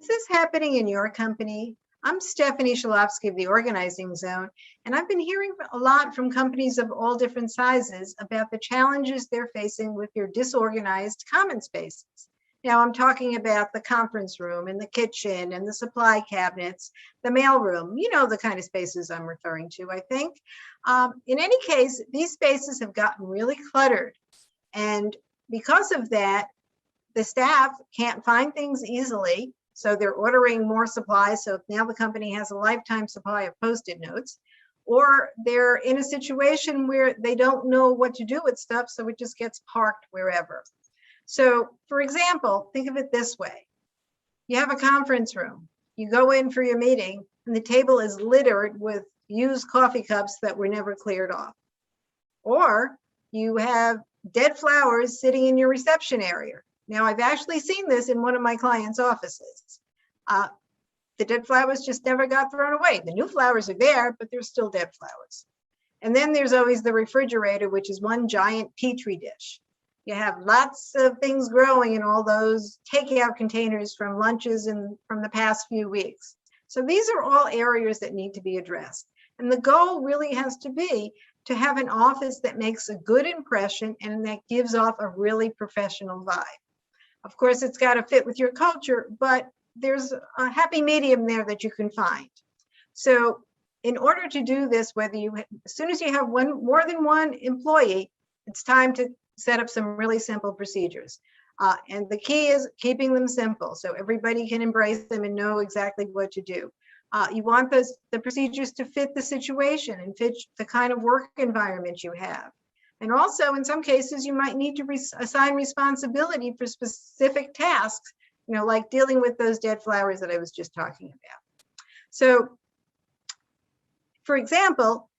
Is this happening in your company? I'm Stephanie Shalofsky of the Organizing Zone, and I've been hearing a lot from companies of all different sizes about the challenges they're facing with their disorganized common spaces. Now, I'm talking about the conference room and the kitchen and the supply cabinets, the mailroom. You know the kind of spaces I'm referring to, I think. In any case, these spaces have gotten really cluttered. And because of that, the staff can't find things easily. So they're ordering more supplies. So now the company has a lifetime supply of Post-it notes, or they're in a situation where they don't know what to do with stuff. So it just gets parked wherever. So for example, think of it this way. You have a conference room. You go in for your meeting and the table is littered with used coffee cups that were never cleared off. Or you have dead flowers sitting in your reception area. Now, I've actually seen this in one of my clients' offices. The dead flowers just never got thrown away. The new flowers are there, but they're still dead flowers. And then there's always the refrigerator, which is one giant petri dish. You have lots of things growing in all those takeout containers from lunches and from the past few weeks. So these are all areas that need to be addressed. And the goal really has to be to have an office that makes a good impression and that gives off a really professional vibe. Of course, it's got to fit with your culture, but there's a happy medium there that you can find. So in order to do this, as soon as you have more than one employee, it's time to set up some really simple procedures. And the key is keeping them simple so everybody can embrace them and know exactly what to do. You want the procedures to fit the situation and fit the kind of work environment you have. And also, in some cases, you might need to assign responsibility for specific tasks, like dealing with those dead flowers that I was just talking about. So, for example,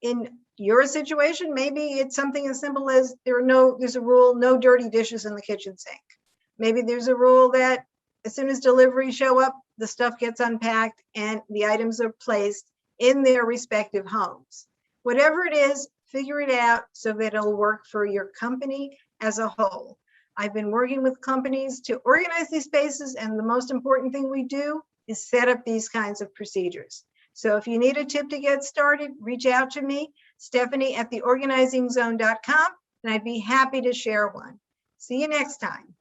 in your situation, maybe it's something as simple as there's a rule, no dirty dishes in the kitchen sink. Maybe there's a rule that as soon as deliveries show up, the stuff gets unpacked and the items are placed in their respective homes. Whatever it is, figure it out so that it'll work for your company as a whole. I've been working with companies to organize these spaces, and the most important thing we do is set up these kinds of procedures. So if you need a tip to get started, reach out to me, Stephanie at theorganizingzone.com, and I'd be happy to share one. See you next time.